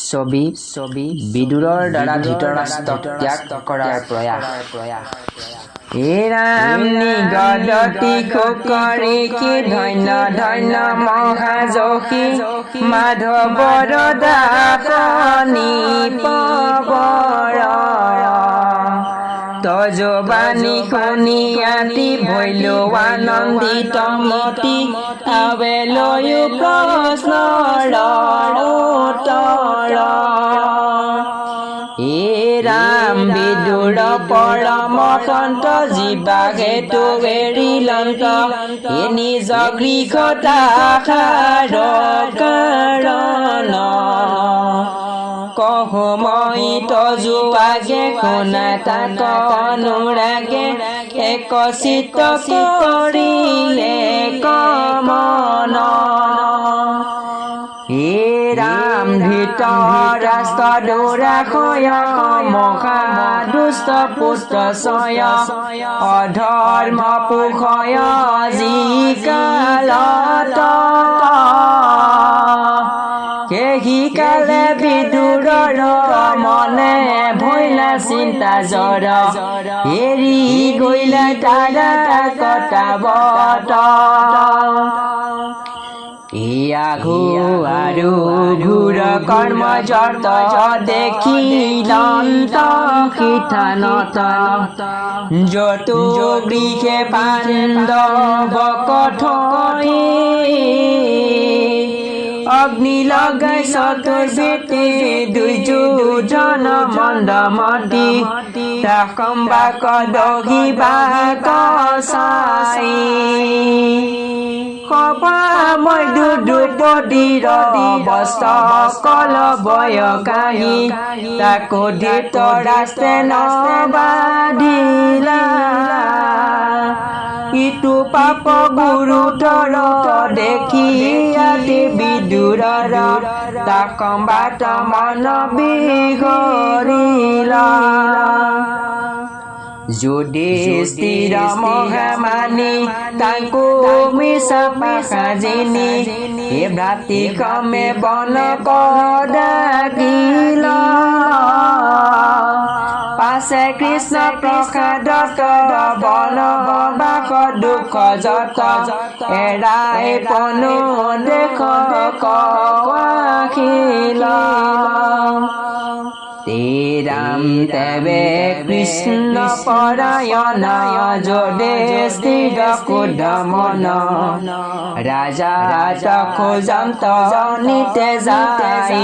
ছবি বিদুৰৰ দ্বাৰা ধৃতৰাষ্ট্ৰক ত্যাগ কৰাৰ প্ৰয়াস। হে ৰাম নিগদতি কৰি কি ধন্য ধন্য মহাযশী মাধৱৰ দাসনি পৱৰ তজবাণী শুনি আতি ভৈলো আনন্দিত মতি আবেলৈও প্ৰশ্নৰ উত্তৰ। হে ৰাম বিদুৰ পৰম সন্ত জীৱা হেতু এৰিলন্ত হে নিজ গৃহতাসাৰ কাৰণ কহো মই তজু আগে শুনা তাক অনুৰাগে এক চিত্ত কৰিলে কমন। হে ৰাম ধৃতৰাষ্ট্ৰ দুৰাশয় মহা দুষ্ট পুত্ৰ ছয় অধৰ্ম পোষয় যিকালত সেই কালে বিদুৰৰ মনে ভৈলা চিন্তা জ্বৰ এৰি গৈলা তাৰা কটাবত। ইয়াঘু আৰু ঘূৰ কৰ্ম জৰ্ত দেখিলন্ত শিথানত যতু গৃহে পাণ্ডৱ কঠৈ অগ্নি লগাই চতুৰ্বেদে দুৰ্যোধন মন্দমতি তাকম্বাক দহিবাক চাই মই দুদ্ৰুপদীৰ বস্ত্ৰ কল বয় কাহি তাকো ধৃতৰাষ্ট্ৰে নবাধিলা ইটো পাপ গুৰুতৰ দেখি আতি বিদুৰৰ তাকম্বাত মন বিগৰিলা। যুধিষ্ঠিৰ মহামানী তাকো মিছা সাজিনী হে ভ্ৰাতৃ ক্ৰমে বন কদাকিল পাছে কৃষ্ণ প্ৰসাদত বনবাস দুখ যত এৰাই পনু দেশ কাখিল। ৰাম তেবে কৃষ্ণ পৰায়ণ যুধিষ্ঠিৰ কুদমন ৰাজা খোজন্ত নিতে যায়।